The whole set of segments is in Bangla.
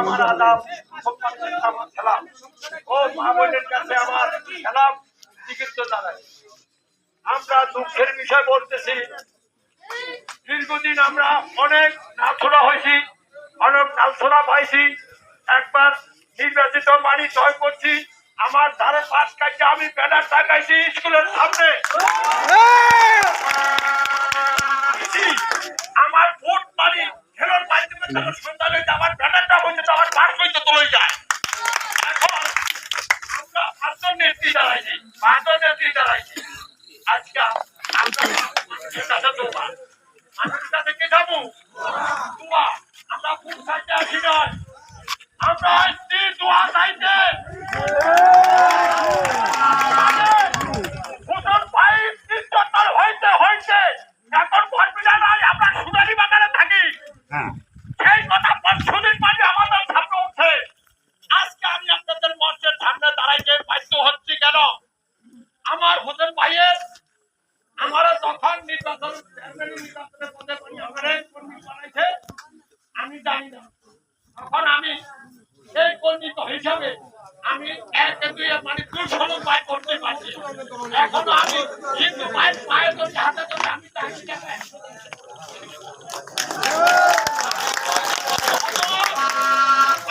আমার আদাব, আমার সালাম ও মা বোনের কাছে আমার সালাম চিকিৎস জানাই। আমরা দুঃখের বিষয় বলতেছি, দীর্ঘদিন আমরা অনেক নাছোড়া হয়েছি, অনেক নাছোড়া পাইছি। একবার নির্বাচিত মানি জয় করছি, আমার ধারে পাশ কাটে আমি ব্যানার টাকাইছি স্কুলের সামনে। আমার ভোট মানি খেলোর মাধ্যমে সন্তান হইতে আমার ব্যানারটা হইতে আমার পাশ হইতে তোলে যায়। এখন আমরা পাঁচজন নেত্রী দাঁড়াইছি, আজকে মানুষের কাছে কে যাবো? আমরা ভোট চাইতে আসি নয়, আমরা আসছি দোয়া চাইতে। এখন কর্মীরা নাই, আমরা সুদানি বাগানে থাকি, সেই কথা সুদিন পানি আমাদের সামনে উঠছে। আজকে আমি আপনাদের মঞ্চের সামনে দাঁড়াইতে বাধ্য হচ্ছি কেন? আমার হোসেন ভাইয়ের আমার যখন নির্বাচনের পদে কর্মী বানাইছে আমি জানি না, তখন আমি এই কর্মী হিসাবে আমি এক দুই মানে দুঃসময় পায় করতে পারছি। এখন আমি কিন্তু মায়ের পায়ে ধরে হাতে ধরে আমি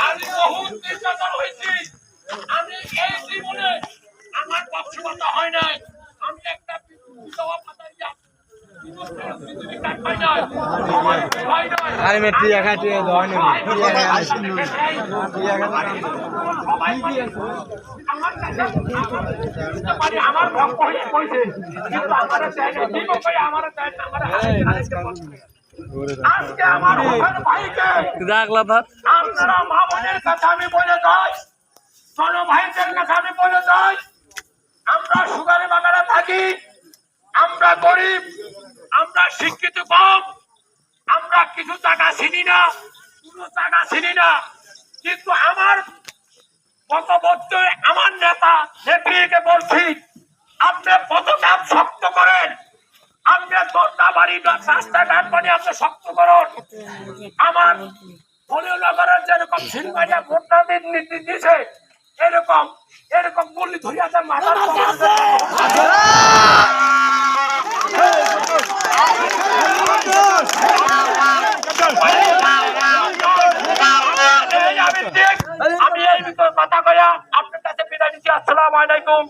আমি বহুত নির্যাতন হয়েছি। আমি এই জীবনে আমার পক্ষপাত হয় নাই, আমি একটা বিধবা ভাতা আমার আজকে আমার ভাইকে আপনারা মা বোনের কাছে আমি বলে যাই, ছোট ভাইদের কাছে আমি বলে যাই, আমরা সুগারে বাগানে থাকি, আমরা গরিব, আমরা শিক্ষিত কম, আমরা কিছু টাকা চিনি না, কোনো টাকা চিনি না, কিন্তু আমার গত বছর আমার নেতা নেত্রীকে বলছি আপনি পদকাপ শক্ত করেন, আপনি দরজা বাড়ি রাস্তাঘাট মানে আপনি শক্ত করুন। আমার হলিনগরের যেরকম সিলমাইয়া ভোটটা দিছে এরকম এরকম বললি ধরিয়াছে মাথার আমি এই বিষয়ে কথা কয়া আপনার কাছে বিদায় নিচ্ছি। আসসালামু আলাইকুম।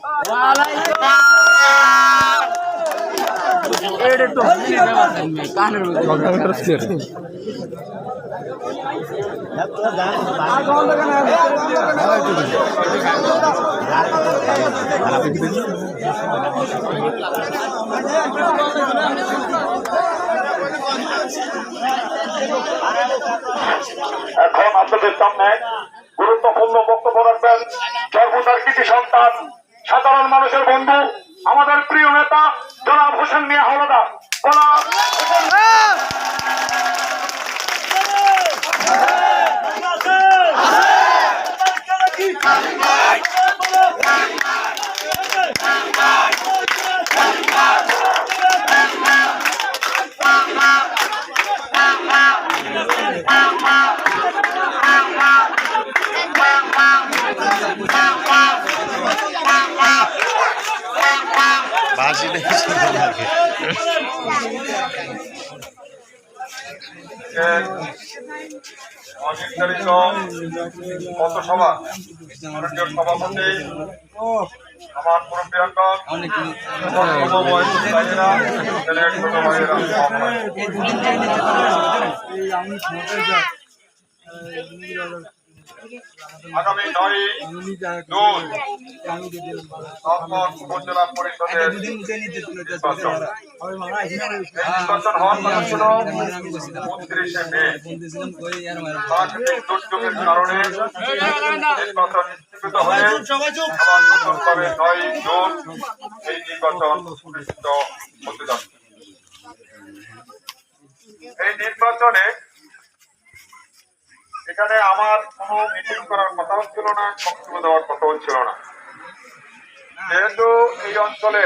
এখন আপনাদের সামনে গুরুত্বপূর্ণ বক্তব্য রাখবেন সর্বদার কৃষি সন্তান, সাধারণ মানুষের বন্ধু, আমাদের প্রিয় নেতা জনাব হোসেন মিয়া হাওলাদার। অনির্ধারিত পথসভা ভারতীয় সভাপতি আমার মুরব্বিয়াগণ, ছোট ভাইয়েরা, আগামী 9 জুন উপজেলা পরিষদের নির্বাচন হওয়ার কথা ছিল 29শে মে। প্রাকৃতিক দুর্যোগের কারণে নির্বাচন স্থগিত হয়ে আবার নতুনভাবে 9 জুন এই নির্বাচন অনুষ্ঠিত হতে যাচ্ছে। এই নির্বাচনে এখানে আমার কোনো মিটিং করার কথা হচ্ছিল না, বক্তব্য দেওয়ার কথা হচ্ছিল না, যেহেতু এই অঞ্চলে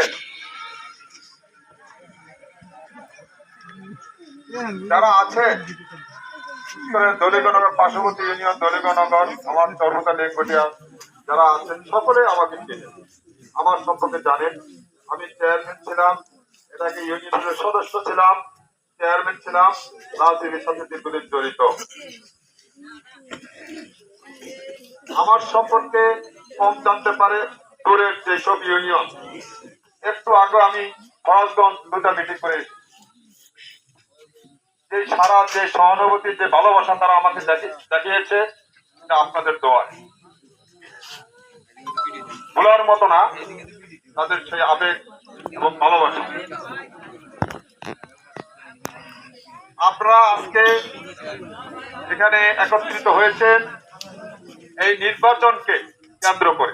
যারা আছে করে দলিগণগর পার্শ্ববর্তী ইউনিয়ন দলিগণগর আমার সর্বদা লেখবটিয়া যারা আছেন সকলে আমাকে চেনেন, আমার সম্পর্কে জানেন। আমি চেয়ারম্যান ছিলাম, এটাকে ইউনিয়নের সদস্য ছিলাম, চেয়ারম্যান ছিলাম, রাজনীতির সাথে দীর্ঘদিন জড়িত। আমার সম্পর্কে কম জানতে পারে দূরের যেসব ইউনিয়ন। একটু আগে আমি ফরাজগঞ্জ দুটা মিটিং করে যে সারা যে সহানুভূতি যে ভালোবাসা তারা আমাকে দেখিয়েছে, আপনাদের দোয়ায় ভোলার মতো না, তাদের সেই আবেগ এবং ভালোবাসা। আপনারা আজকে এখানে একত্রিত হয়েছেন এই নির্বাচনকে কেন্দ্র করে।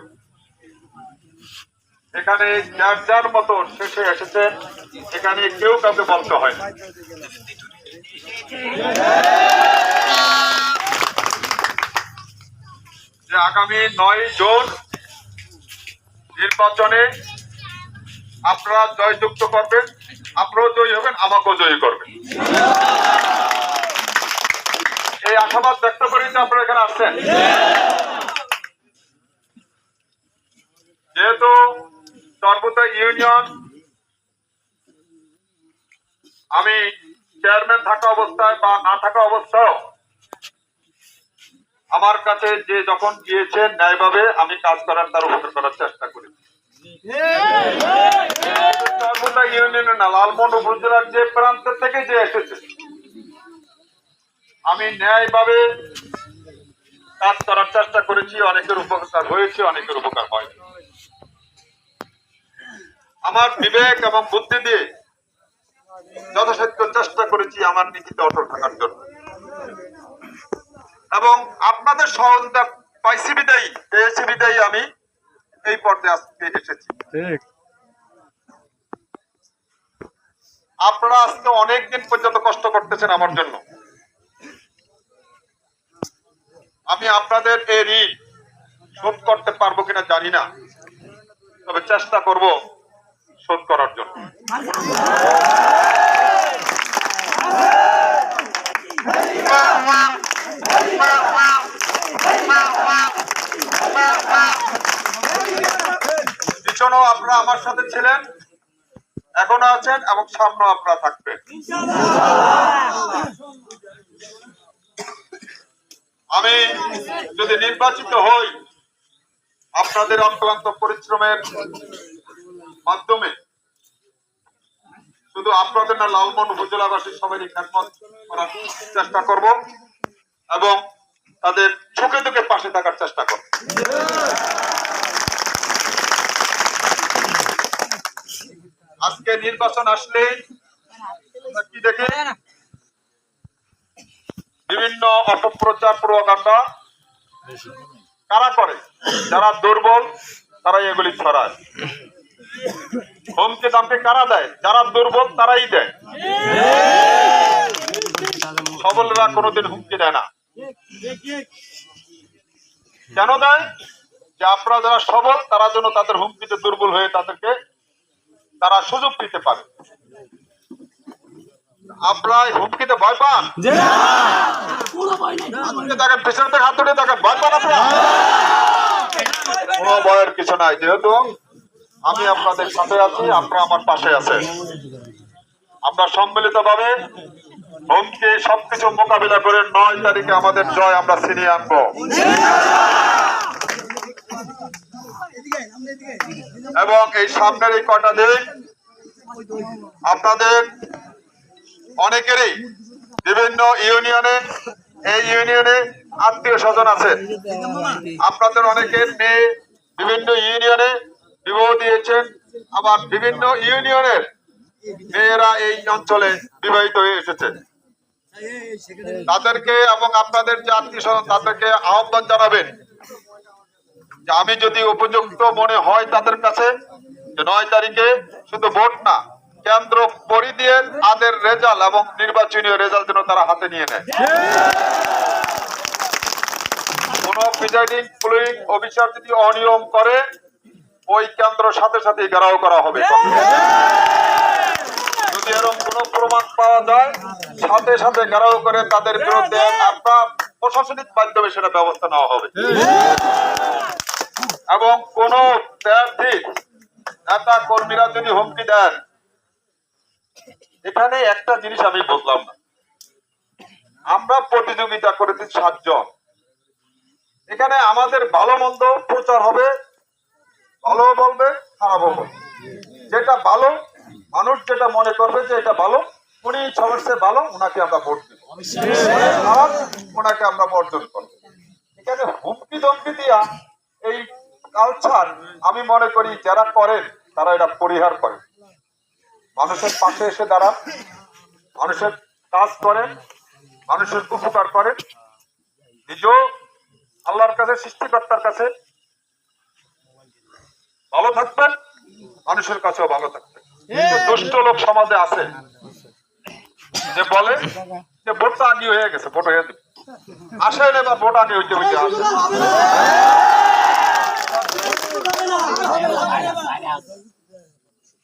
এখানে যার যার মতো শেষে এসেছেন, এখানে কেউ কাউকে বলতে হয় না। যে আগামী 9 জুন নির্বাচনে আপনারা জয়যুক্ত করবেন, আপনারাও জয়ী হবেন, আমাকেও জয়ী করবেন, এই আশাবাদ ব্যক্ত করি যে আপনারা এখানে আসছেন। যেহেতু সর্বদা ইউনিয়ন আমি চেয়ারম্যান থাকা অবস্থায় বা না থাকা অবস্থায় আমার কাছে যে যখন গিয়েছেন ন্যায়ভাবে আমি কাজ করার তার উপকার করার চেষ্টা করি। সর্বদা ইউনিয়নে না, লালমোহন উপজেলার যে প্রান্ত থেকে যে এসেছে আমি ন্যায়ভাবে কাজ করার চেষ্টা করেছি। অনেকের উপকার হয়েছে, অনেকের উপকার হয়নি। আমার বিবেক এবং বুদ্ধি দিয়ে যথাসাধ্য চেষ্টা করেছি আমার নীতিতে অটল থাকার জন্য, এবং আপনাদের সহযোগিতা পেয়েছি বিদায়ী আমি এই পর্যায়ে আজকে এসেছি। আপনারা আজকে অনেকদিন পর্যন্ত কষ্ট করতেছেন আমার জন্য। আমি আপনাদের এই ঋণ শোধ করতে পারবো কিনা জানি না, তবে চেষ্টা করব শোধ করার জন্য। পিছনেও আপনারা আমার সাথে ছিলেন, এখনো আছেন এবং সামনেও আপনারা থাকবেন। আমি যদি নির্বাচিত হই, আপনাদের অক্লান্ত পরিশ্রমের মাধ্যমে শুধু আপনাদের না, লালমোহন উপজেলাবাসীর সবাই খেদমত করার চেষ্টা করব এবং তাদের চোখে চোখে পাশে থাকার চেষ্টা করব। আজকে নির্বাচন আসলে কি দেখে বিভিন্ন অপপ্রচার প্রোপাগান্ডা কারা করে, যারা দুর্বল তারাই এগুলি ছড়ায়। হুমকি দামকে কারা দেয়, যারা দুর্বল তারাই দেয়, সবলরা কোনোদিন হুমকি দেয় না। কেন দেয়? যে আপনারা যারা সবল তারা যেন তাদের হুমকিতে দুর্বল হয়ে তারা সুযোগ দিতে পারে। আপনারা হুমকিতে ভয় পান? দেখেন পেছনে থেকে হাত তুলে দেখেন, ভয় পান আপনারা? কোনো ভয়ের কিছু নাই, যেহেতু আমি আপনাদের সাথে আছি, আপনারা আমার পাশে আছেন। আমরা সম্মিলিত ভাবে হুমকি সবকিছু মোকাবিলা করে 9 তারিখে আমাদের জয় আমরা ছিনিয়ে আনবো। এবং এই সামনের এই কটা দিন আপনাদের অনেকেরই বিভিন্ন ইউনিয়নে, এই ইউনিয়নে আত্মীয় স্বজন আছে। আপনাদের অনেকের মেয়ে বিভিন্ন ইউনিয়নে বিবাহ দিয়েছেন, আবার বিভিন্ন ইউনিয়নের মেয়েরা এই অঞ্চলে বিবাহিত হয়ে এসেছে। তাদেরকে এবং আপনাদের যে আত্মীয় স্বজন তাদেরকে আহ্বান জানাবেন যে আমি যদি উপযুক্ত মনে হয় তাদের কাছে, 9 তারিখে শুধু ভোট না, কেন্দ্র পরিধিয়ে তাদের রেজাল্ট এবং নির্বাচনীয় রেজাল্ট যেন তারা হাতে নিয়ে নেয়। কোন প্রিজাইডিং পুলিং অফিসার যদি অনিয়ম করে, ওই কেন্দ্র সাথে সাথে ঘেরাও করা হবে। যদি এরকম কোন প্রমাণ পাওয়া যায় সাথে সাথে ঘেরাও করে তাদের বিরুদ্ধে আপনার প্রশাসনিক মাধ্যমে সেটা ব্যবস্থা নেওয়া হবে। এবং কোন প্রার্থী নেতা কর্মীরা যদি হুমকি দেন, এখানে একটা জিনিস আমি বুঝলাম না, আমরা প্রতিযোগিতা করেছি 7 জন, এখানে আমাদের ভালো মন্দ প্রচার হবে, ভালো বলবে খারাপও বলবে, যেটা ভালো মানুষ যেটা মনে করবে যে এটা ভালো, উনি সবার চেয়ে ভালো, ওনাকে আমরা ভোট দিব, খারাপ ওনাকে আমরা বর্জন করবো। এখানে হুমকি ধমকি দিয়া এই কালচার আমি মনে করি যারা করেন তারা এটা পরিহার করেন, মানুষের পাশে এসে দাঁড়ান, মানুষের কাজ করেন, মানুষের উপকার করেন, নিজেও আল্লাহর কাছে সৃষ্টিকর্তার কাছে ভালো থাকবেন, মানুষের কাছেও ভালো থাকবেন। কিন্তু দুষ্ট লোক সমাজে আছে যে বলে যে ভোটটা আগে হয়ে গেছে, ভোট হয়ে যাবে, আসেন এবার ভোট আগে হইতে হইতে আসে।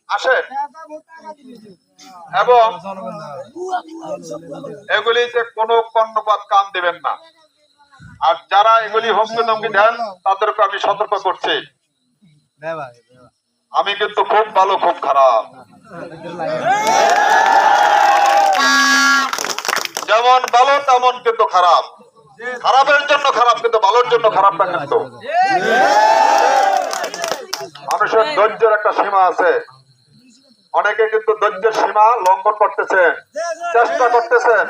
আসেন এবং এগুলিতে কোনো কর্ণপাত কান দেবেন না। আর যারা এগুলি হুমকি ধমকি দেন তাদেরকে আমি সতর্ক করছি, আমি কিন্তু খুব ভালো খুব খারাপ, যেমন ভালো তেমন কিন্তু খারাপ, খারাপের জন্য খারাপ কিন্তু ভালোর জন্য খারাপটা কিন্তু। মানুষের ধৈর্যের একটা সীমা আছে, অনেকে কিন্তু ধৈর্যের সীমা লঙ্ঘন করতেছেন, চেষ্টা করতেছেন,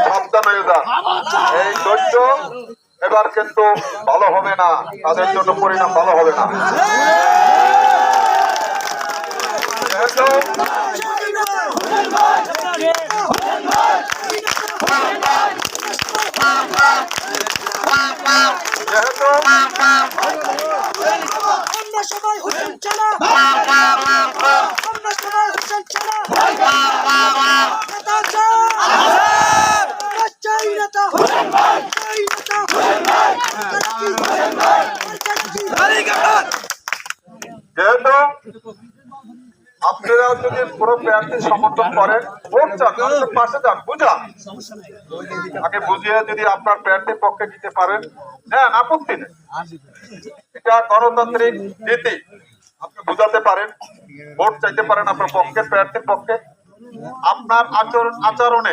সাবধান হয়ে যান। এই ধৈর্য এবার কিন্তু ভালো হবে না, তাদের জন্য পরিণাম ভালো হবে না। যেহেতু সবাই হুসেন চালা, সবাই হুসেন চালা, যেহেতু আপনারা যদি পুরো প্রার্থী সমর্থন করেন, ভোট চান, মানুষের পাশে যান, বুঝান, আগে বুঝিয়ে যদি আপনার প্রার্থীর পক্ষে দিতে পারেন, হ্যাঁ আপত্তি নেই, এটা গণতান্ত্রিক নীতি, আপনি বুঝাতে পারেন, ভোট চাইতে পারেন আপনার পক্ষের প্রার্থীর পক্ষে। আপনার আচরণে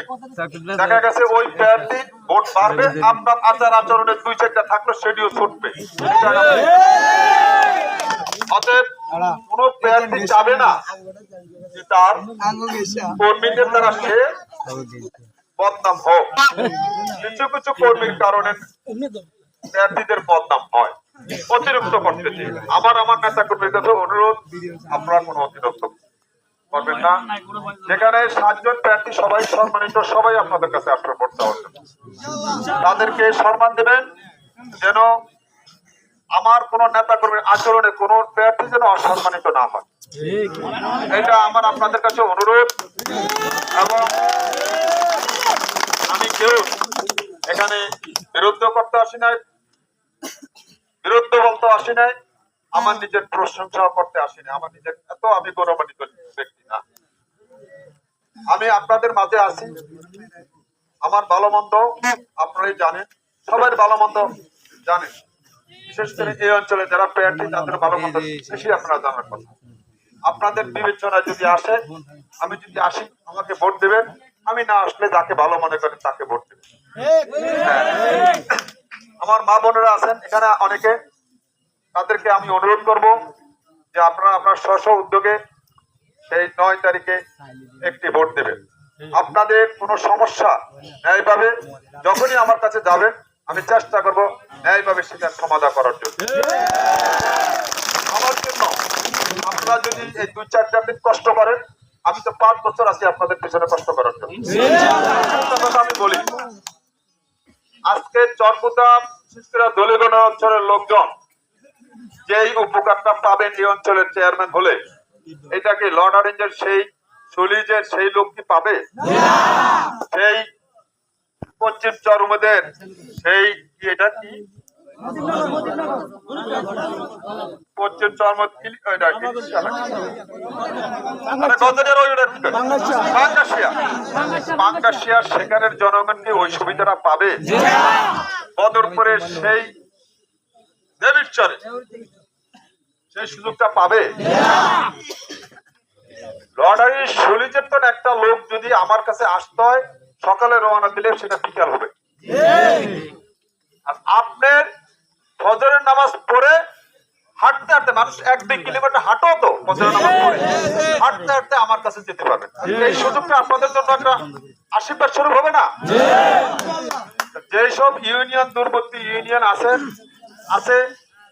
দেখা গেছে ওই প্রার্থী ভোট পারবে, আপনার আচরণে 2-4টা থাকলো সেটিও ছুটবে। অতএব কোন প্রার্থী চাবে না যে তার কর্মীদের দ্বারা সে বদনাম হোক। কিছু কিছু কর্মীর কারণে প্রার্থীদের বদনাম হয়, অতিরিক্ত করতেছে। আমার নেতা কর্মীর কাছে অনুরোধ, আপনারা কোনো অতিরিক্ত করবেন না। যেখানে 7 জন প্রার্থী সবাই সম্মানিত, সবাই আপনাদের কাছে আপনার ভোট চাওয়ার জন্য, তাদেরকে সম্মান দেবেন, যেন আমার কোন নেতা কর্মীর আচরণে কোন প্রার্থী যেন অসম্মানিত না হয়, এটা আমার আপনাদের কাছে অনুরোধ। এবং আমি কেউ এখানে বিরুদ্ধ করতে আসি নাই, বিরুদ্ধ বলতে আসি নাই, আমার নিজের প্রশংসা করতে আসি নাই, আমার নিজের এত আমি গৌরবান্বিত ব্যক্তি না। আমি আপনাদের মাঝে আছি, আমার ভালো মন্দ আপনারাই জানেন, সবার ভালো মন্দ জানেন, বিশেষ করে এই অঞ্চলে যারা প্রার্থী তাদের ভালো মন্দ বেশি আপনারা জানার কথা। আপনাদের বিবেচনায় যদি আসে, আমি যদি আসি আমাকে ভোট দেবেন, আমি না আসলে যাকে ভালো মনে করেন তাকে ভোট দেবেন। আমার মা বোনেরা আছেন এখানে অনেকে, তাদেরকে আমি অনুরোধ করব যে আপনারা আপনার স্ব উদ্যোগে সেই 9 তারিখে একটি ভোট দেবেন। আপনাদের কোনো সমস্যা ন্যায়ভাবে যখনই আমার কাছে যাবেন, আমি চেষ্টা করব ন্যায়ভাবে সেটার সমাধান করার জন্য। আমার জন্য আপনারা যদি এই 2-4টা দিন কষ্ট করেন, আমি তো 5 বছর আছি আপনাদের পিছনে কষ্ট করার জন্য। আমি বলি, আজকে চরকুতা বিশেষ করে দলিগণ অঞ্চলের লোকজন যেই উপকারটা পাবেন এই অঞ্চলের চেয়ারম্যান হলে, এটা কি লর্ড অরেঞ্জের সেই সলিজের সেই লোক কি পাবে? সেই পশ্চিম চরমদের সেই এটা কি পশ্চিম চরমত বাংলাদেশিয়া সেখানের জনগণ কি ওই সুবিধাটা পাবে? বদরপুরের সেই দেবীর চরে সেই সুযোগটা পাবে? লটারি সলিচেতন একটা লোক যদি আমার কাছে আসতে হয় সকালে রওনা দিলে সেটা বিকাল হবে। আর আপনার ফজরের নামাজ পড়ে হাঁটতে হাঁটতে মানুষ 1-2 কিলোমিটার হাঁটো তো ফজরের নামাজ পড়ে হাঁটতে হাঁটতে আমার কাছে যেতে পারবেন। এই সুযোগটা আপনাদের জন্য একটা আশীর্বাদ স্বরূপ হবে না? যেসব ইউনিয়ন দূরবর্তী ইউনিয়ন আছে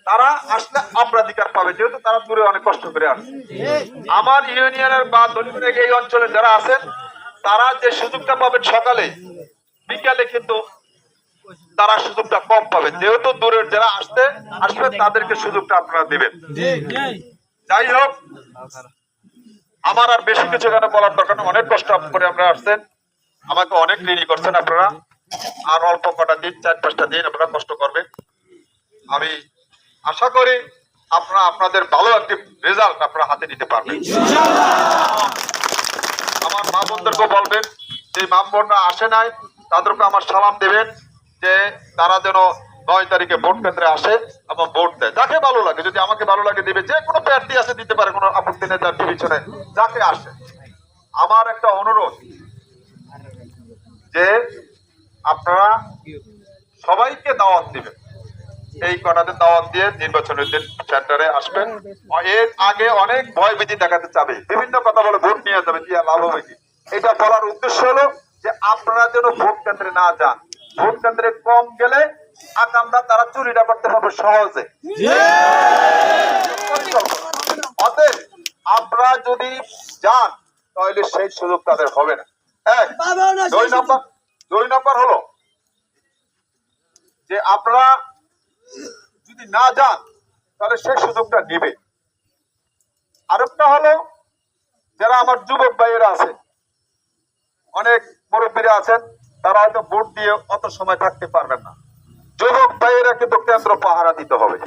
তারা আসলে অগ্রাধিকার পাবে, যেহেতু তারা দূরে অনেক কষ্ট করে আসে। আমার ইউনিয়নের বা দলিলের এই অঞ্চলে যারা আছেন তারা যে সুযোগটা পাবেন সকালে, বিকালে কিন্তু তারা সুযোগটা কম পাবে, যেহেতু দূরের যারা আসবে তাদেরকে সুযোগটা আপনারা দিবেন। যাই হোক, আমার আর বেশি কিছু এখানে বলার দরকার নেই। অনেক কষ্ট করে আমরা আসছেন, আমাকে অনেক ঋণী করছেন আপনারা। আর অল্প কটা দিন, 4-5টা দিন আপনারা কষ্ট করবেন। আমি আশা করি আপনারা আপনাদের ভালো একটি রেজাল্ট আপনারা হাতে নিতে পারবেন। আমার মা বোনদেরকে বলবেন, যে মা বোনরা আসে নাই তাদেরকে আমার সালাম দেবেন, যে তারা যেন 9 তারিখে ভোট কেন্দ্রে আসে এবং ভোট দেয়। যাকে ভালো লাগে, যদি আমাকে ভালো লাগে দিবে, যে কোনো প্রার্থী আছে দিতে পারে, কোনো আপত্তি নেই, তার পিছনে যাকে আসে। আমার একটা অনুরোধ যে আপনারা সবাইকে দাওয়াত দিবেন, এই কটাতে দাওয়াত দিয়ে নির্বাচনের দিন সেন্টারে আসবেন। এর আগে অনেক ভয় ভীতি দেখাতে চাবে, বিভিন্ন কথা বলে ভোট নিয়ে যাবে, কি লাভ হবে কি? এটা বলার উদ্দেশ্য হলো যে আপনারা যেন ভোট কেন্দ্রে না যান। ভোট কেন্দ্রে কম গেলে আমরা তারা চুরিটা করতে পারবো সহজে। অতএব আপনারা যদি যান তাহলে সেই সুযোগ তাদের হবে না। এক, 2 নম্বর হলো যে আপনারা যদি না যান তাহলে সেই সুযোগটা নেবে। আরেকটা হলো, যারা আমার যুবক ভাইয়েরা আছেন, অনেক মুরব্বীরা আছেন, তারা হয়তো ভোট দিয়ে অত সময় থাকতে পারবেন না। যুবক ভাইয়েরা কিন্তু কেন্দ্র পাহারা দিতে হবে।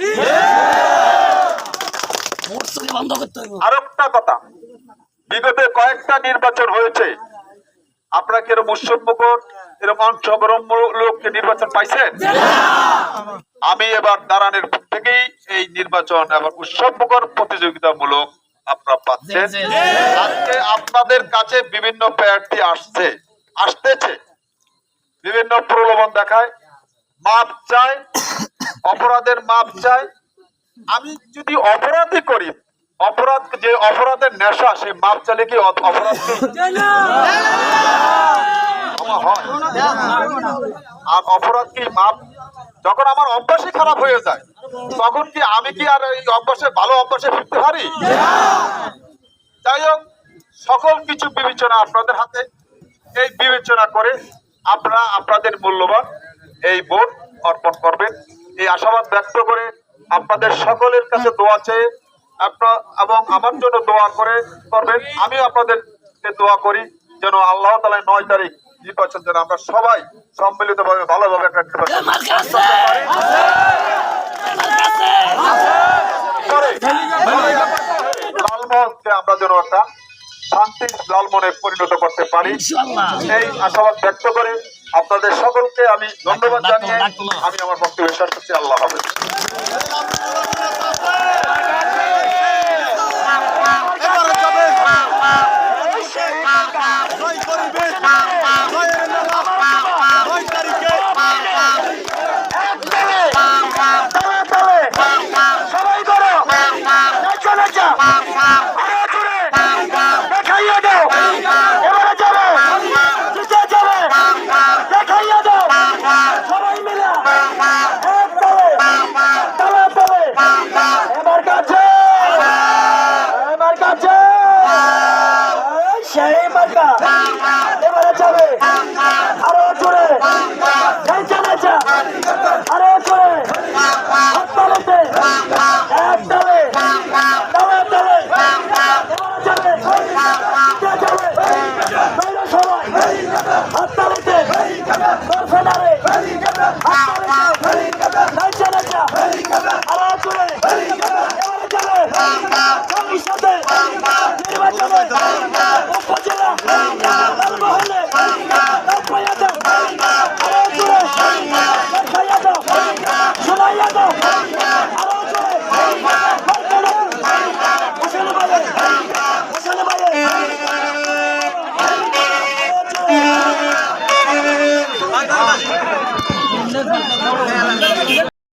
আরেকটা কথা, বিগত কয়েকটা নির্বাচন হয়েছে, আপনারা কি এরকম উৎসবমুখর এরকম অংশগ্রহণমূলক নির্বাচন পাইছেন? আমি এবার দাঁড়ানোর থেকেই এই নির্বাচন এবং উৎসবমুখর প্রতিযোগিতামূলক আপনারা পাচ্ছেন। আজকে আপনাদের কাছে বিভিন্ন প্রার্থী আসতেছে, বিভিন্ন প্রলোভন দেখায়, মাপ চায়, অপরাধের মাপ চায়। আমি যদি অপরাধী করি, যে অপরাধের নেশা, সে মাপ চাইলে কি অপরাধ হয়? আর অপরাধ কি মাপ? যখন আমার অভ্যাসই খারাপ হয়ে যায় তখন কি আমি কি আর এই অভ্যাসে, ভালো অভ্যাসে ফিরতে পারি? যাই হোক, সকল কিছু বিবেচনা আপনাদের হাতে। এই বিবেচনা করে আপনারা আপনাদের মূল্যবান এই ভোট অর্পণ করবেন, এই আশাবাদ ব্যক্ত করে আপনাদের সকলের কাছে দোয়া চেয়ে এবং আমার জন্য দোয়া করবেন। আমি আপনাদেরকে দোয়া করি যেন আল্লাহ তাআলা 9 তারিখ নির্বাচন যেন আমরা সবাই সম্মিলিতভাবে ভালোভাবে একটা নির্বাচন লালমোহনকে আমরা যেন একটা শান্তির লালমনে পরিণত করতে পারি, এই আশাবাদ ব্যক্ত করে আপনাদের সকলকে আমি ধন্যবাদ জানিয়ে আমি আমার বক্তব্য শেষ করছি। আল্লাহ হাফেজ। এবার